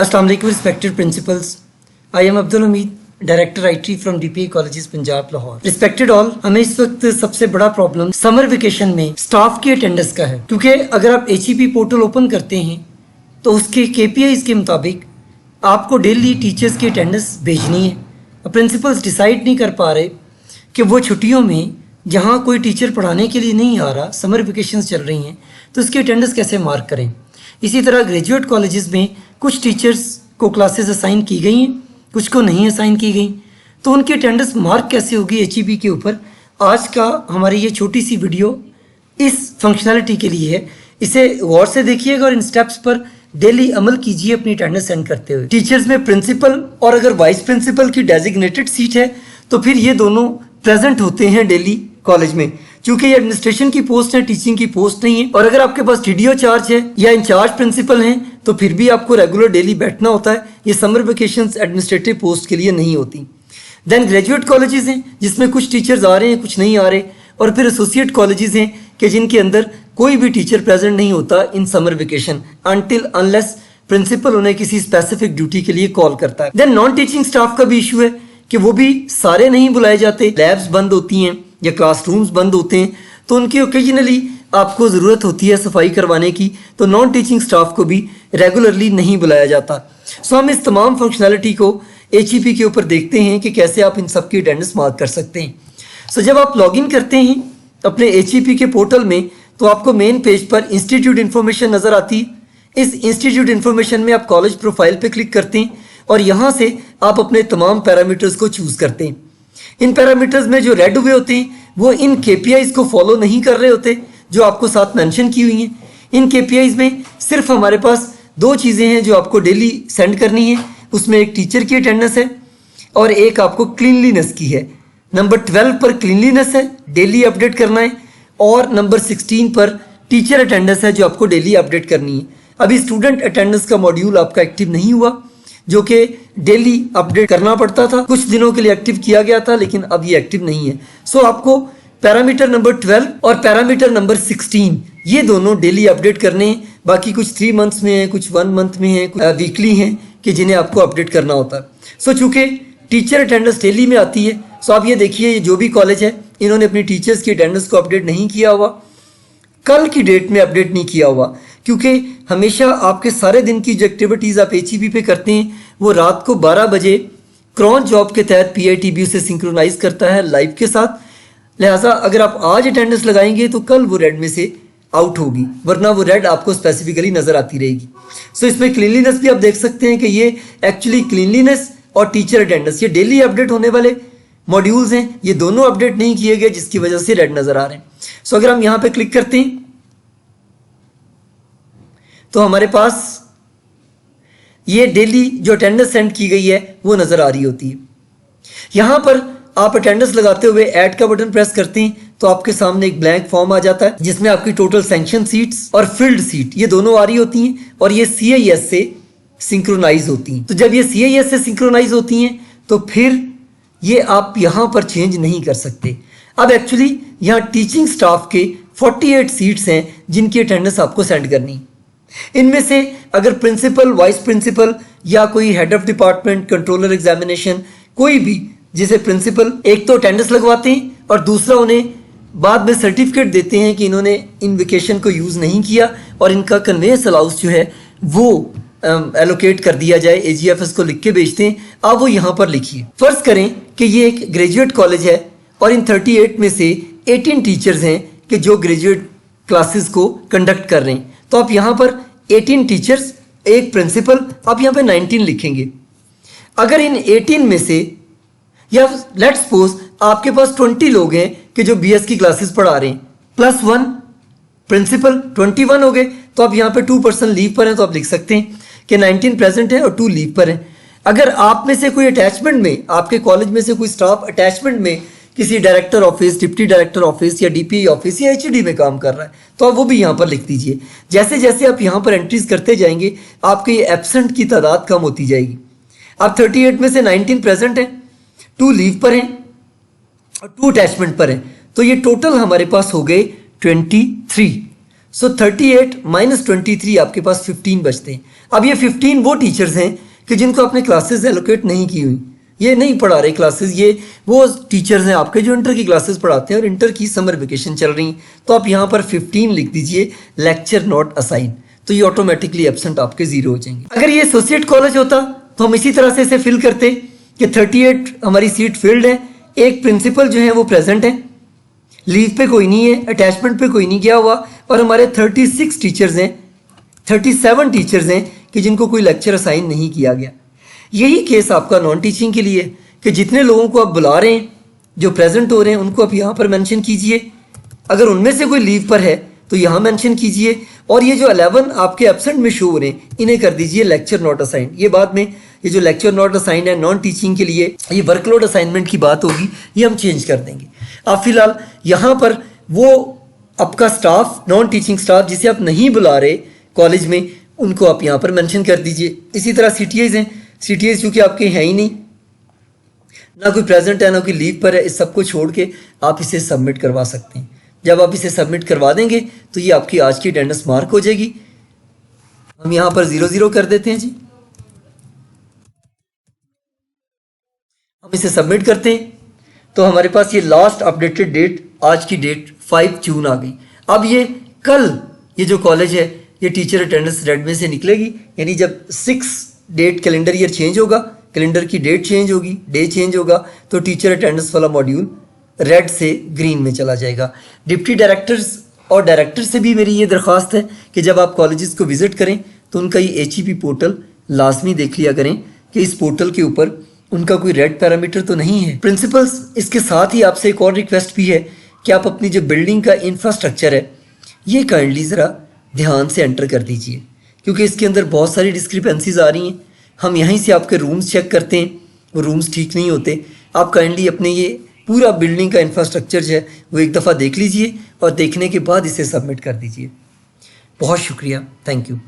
अस्सलाम वालेकुम respected principles, I am Abdul Hamid, director IT from DPA colleges Punjab Lahore. Respected all, हमें इस वक्त सबसे बड़ा प्रॉब्लम समर वेकेशन में स्टाफ की अटेंडेंस का है, क्योंकि अगर आप HEP पोर्टल ओपन करते हैं तो उसके KPIs के मुताबिक आपको डेली टीचर्स की अटेंडेंस भेजनी है। प्रिंसिपल्स डिसाइड नहीं कर पा रहे कि वो छुट्टियों में जहाँ कोई टीचर पढ़ाने के लिए नहीं आ रहा, समर वेकेशंस चल रही हैं, तो उसकी अटेंडेंस कैसे मार्क करें। इसी तरह ग्रेजुएट कॉलेजेस में कुछ टीचर्स को क्लासेस असाइन की गई हैं, कुछ को नहीं असाइन की गई, तो उनकी अटेंडेंस मार्क कैसे होगी HEP के ऊपर। आज का हमारी ये छोटी सी वीडियो इस फंक्शनैलिटी के लिए है। इसे गौर से देखिएगा और इन स्टेप्स पर डेली अमल कीजिए अपनी अटेंडेंस सेंड करते हुए। टीचर्स में प्रिंसिपल और अगर वाइस प्रिंसिपल की डेजिग्नेटेड सीट है तो फिर ये दोनों प्रेजेंट होते हैं डेली कॉलेज में, क्योंकि ये एडमिनिस्ट्रेशन की पोस्ट है, टीचिंग की पोस्ट नहीं है। और अगर आपके पास TDO चार्ज है या इंचार्ज प्रिंसिपल हैं तो फिर भी आपको रेगुलर डेली बैठना होता है। ये समर वेकेशंस एडमिनिस्ट्रेटिव पोस्ट के लिए नहीं होती। देन ग्रेजुएट कॉलेजेस हैं जिसमें कुछ टीचर्स आ रहे हैं, कुछ नहीं आ रहे, और फिर एसोसिएट कॉलेजेस हैं कि जिनके अंदर कोई भी टीचर प्रेजेंट नहीं होता in summer vacation until unless principal उन्हें किसी स्पेसिफिक ड्यूटी के लिए कॉल करता है। देन नॉन टीचिंग स्टाफ का भी इशू है कि वो भी सारे नहीं बुलाए जाते। लैब्स बंद होती हैं या क्लासरूम्स बंद होते हैं तो उनकी ओकेजनली आपको ज़रूरत होती है सफाई करवाने की, तो नॉन टीचिंग स्टाफ को भी रेगुलरली नहीं बुलाया जाता। सो हम इस तमाम फंक्शनैलिटी को HEP के ऊपर देखते हैं कि कैसे आप इन सब की अटेंडेंस मार्क कर सकते हैं। सो जब आप लॉगिन करते हैं अपने HEP के पोर्टल में तो आपको मेन पेज पर इंस्टीट्यूट इन्फॉर्मेशन नज़र आती है। इस इंस्टीट्यूट इन्फॉर्मेशन में आप कॉलेज प्रोफाइल पर क्लिक करते हैं और यहाँ से आप अपने तमाम पैरामीटर्स को चूज़ करते हैं। इन पैरामीटर्स में जो रेड हुए होते हैं वो इन KPIs को फॉलो नहीं कर रहे होते जो आपको साथ मेंशन की हुई हैं। इन KPIs में सिर्फ हमारे पास दो चीज़ें हैं जो आपको डेली सेंड करनी है। उसमें एक टीचर की अटेंडेंस है और एक आपको क्लीनलीनेस की है। नंबर 12 पर क्लीनलीनेस है, डेली अपडेट करना है, और नंबर 16 पर टीचर अटेंडेंस है जो आपको डेली अपडेट करनी है। अभी स्टूडेंट अटेंडेंस का मॉड्यूल आपका एक्टिव नहीं हुआ जो कि डेली अपडेट करना पड़ता था। कुछ दिनों के लिए एक्टिव किया गया था लेकिन अब ये एक्टिव नहीं है। सो आपको पैरामीटर नंबर 12 और पैरामीटर नंबर 16 ये दोनों डेली अपडेट करने हैं। बाकी कुछ 3 मंथ्स में है, कुछ 1 मंथ में है, कुछ वीकली हैं कि जिन्हें आपको अपडेट करना होता है। सो चूँकि टीचर अटेंडेंस डेली में आती है, सो आप ये देखिए जो भी कॉलेज है इन्होंने अपनी टीचर्स की अटेंडेंस को अपडेट नहीं किया हुआ, कल की डेट में अपडेट नहीं किया हुआ, क्योंकि हमेशा आपके सारे दिन की जो एक्टिविटीज़ आप HEP पे करते हैं वो रात को 12 बजे क्रॉन जॉब के तहत PITB उसे सिंक्रोनाइज करता है लाइव के साथ। लिहाजा अगर आप आज अटेंडेंस लगाएंगे तो कल वो रेड में से आउट होगी, वरना वो रेड आपको स्पेसिफिकली नज़र आती रहेगी। सो इसमें क्लीनलीनेस भी आप देख सकते हैं कि ये एक्चुअली क्लीनलीनेस और टीचर अटेंडेंस ये डेली अपडेट होने वाले मॉड्यूल्स हैं, ये दोनों अपडेट नहीं किए गए जिसकी वजह से रेड नज़र आ रहे हैं। सो अगर हम यहाँ पे क्लिक करते हैं तो हमारे पास ये डेली जो अटेंडेंस सेंड की गई है वो नज़र आ रही होती है। यहाँ पर आप अटेंडेंस लगाते हुए ऐड का बटन प्रेस करते हैं तो आपके सामने एक ब्लैंक फॉर्म आ जाता है जिसमें आपकी टोटल सैंक्शन सीट्स और फिल्ड सीट ये दोनों आ रही होती हैं और ये CIS से सिंक्रोनाइज होती हैं। तो जब ये CIS से सिंक्रोनाइज होती हैं तो फिर ये आप यहाँ पर चेंज नहीं कर सकते। अब एक्चुअली यहाँ टीचिंग स्टाफ के 48 सीट्स हैं जिनकी अटेंडेंस आपको सेंड करनी। इनमें से अगर प्रिंसिपल, वाइस प्रिंसिपल या कोई head of department, controller examination, कोई भी जिसे प्रिंसिपल एक तो अटेंडेंस लगवाते हैं और दूसरा उन्हें बाद में सर्टिफिकेट देते हैं कि इन्होंने इन वेकेशन को यूज़ नहीं किया और इनका कन्वेंस अलाउंस जो है वो एलोकेट कर दिया जाए, AGFS को लिख के भेजते हैं। आप वो यहाँ पर लिखिए। फर्ज करें कि ये एक ग्रेजुएट कॉलेज है और इन 38 में से 18 टीचर्स हैं कि जो ग्रेजुएट क्लासेस को कंडक्ट कर रहे हैं, तो आप यहाँ पर 18 टीचर्स, एक प्रिंसिपल, आप यहाँ पे 19 लिखेंगे। अगर इन 18 में से या लेट्स सपोज आपके पास 20 लोग हैं कि जो BS की क्लासेस पढ़ा रहे हैं, +1 प्रिंसिपल, 21 हो गए, तो आप यहाँ पे 2% लीव पर हैं तो आप लिख सकते हैं कि 19 प्रेजेंट है और 2 लीव पर हैं। अगर आप में से कोई अटैचमेंट में, आपके कॉलेज में से कोई स्टाफ अटैचमेंट में किसी director office, deputy director office या DPE ऑफिस या HED में काम कर रहा है तो आप वो भी यहाँ पर लिख दीजिए। जैसे जैसे आप यहाँ पर एंट्रीज करते जाएंगे आपके ये एब्सेंट की तादाद कम होती जाएगी। आप 38 में से 19 प्रेजेंट हैं, 2 लीव पर हैं और 2 अटैचमेंट पर हैं, तो ये टोटल हमारे पास हो गए 23। सो 38 माइनस 23 आपके पास 15 बचते हैं। अब ये 15 वो टीचर्स हैं कि जिनको आपने क्लासेस एलोकेट नहीं की हुई, ये नहीं पढ़ा रहे क्लासेस, ये वो टीचर्स हैं आपके जो इंटर की क्लासेस पढ़ाते हैं और इंटर की समर वेकेशन चल रही। तो आप यहाँ पर 15 लिख दीजिए, लेक्चर नॉट असाइन, तो ये ऑटोमेटिकली एब्सेंट आपके 0 हो जाएंगे। अगर ये एसोसिएट कॉलेज होता तो हम इसी तरह से इसे फिल करते कि 38 हमारी सीट फिल्ड है, एक प्रिंसिपल जो है वो प्रेजेंट है, लीव पे कोई नहीं है, अटैचमेंट पे कोई नहीं गया हुआ, और हमारे 36 टीचर्स हैं, 37 टीचर्स हैं कि जिनको कोई लेक्चर असाइन नहीं किया गया। यही केस आपका नॉन टीचिंग के लिए कि जितने लोगों को आप बुला रहे हैं जो प्रेजेंट हो रहे हैं उनको आप यहाँ पर मेंशन कीजिए, अगर उनमें से कोई लीव पर है तो यहाँ मेंशन कीजिए, और ये जो 11 आपके एब्सेंट में शो हो रहे हैं इन्हें कर दीजिए लेक्चर नॉट असाइन। ये बाद में ये जो लेक्चर नॉट असाइन है नॉन टीचिंग के लिए, ये वर्कलोड असाइनमेंट की बात होगी, ये हम चेंज कर देंगे। आप फिलहाल यहाँ पर वो आपका स्टाफ, नॉन टीचिंग स्टाफ जिसे आप नहीं बुला रहे कॉलेज में, उनको आप यहाँ पर मेंशन कर दीजिए। इसी तरह CTIs हैं, CTIs क्योंकि आपके हैं ही नहीं, ना कोई प्रेजेंट है ना कोई लीव पर है, इस सबको छोड़ के आप इसे सबमिट करवा सकते हैं। जब आप इसे सबमिट करवा देंगे तो ये आपकी आज की अटेंडेंस मार्क हो जाएगी। हम यहाँ पर 0 कर देते हैं जी, हम इसे सबमिट करते हैं तो हमारे पास ये लास्ट अपडेटेड डेट, आज की डेट 5 जून आ गई। अब ये कल ये जो कॉलेज है ये टीचर अटेंडेंस रेड में से निकलेगी, यानी जब 6 डेट कैलेंडर ईयर चेंज होगा, कैलेंडर की डेट चेंज होगी, डे चेंज होगा, तो टीचर अटेंडेंस वाला मॉड्यूल रेड से ग्रीन में चला जाएगा। डिप्टी डायरेक्टर्स और डायरेक्टर से भी मेरी ये दरख्वास्त है कि जब आप कॉलेजेस को विज़िट करें तो उनका ये HEP पोर्टल लाजमी देख लिया करें कि इस पोर्टल के ऊपर उनका कोई रेड पैरामीटर तो नहीं है। प्रिंसिपल्स, इसके साथ ही आपसे एक और रिक्वेस्ट भी है कि आप अपनी जो बिल्डिंग का इंफ्रास्ट्रक्चर है ये काइंडली ज़रा ध्यान से एंटर कर दीजिए, क्योंकि इसके अंदर बहुत सारी डिस्क्रिपेंसीज आ रही हैं। हम यहीं से आपके रूम्स चेक करते हैं, वो रूम्स ठीक नहीं होते। आप काइंडली अपने ये पूरा बिल्डिंग का इंफ्रास्ट्रक्चर जो है वो एक दफ़ा देख लीजिए और देखने के बाद इसे सबमिट कर दीजिए। बहुत शुक्रिया, थैंक यू।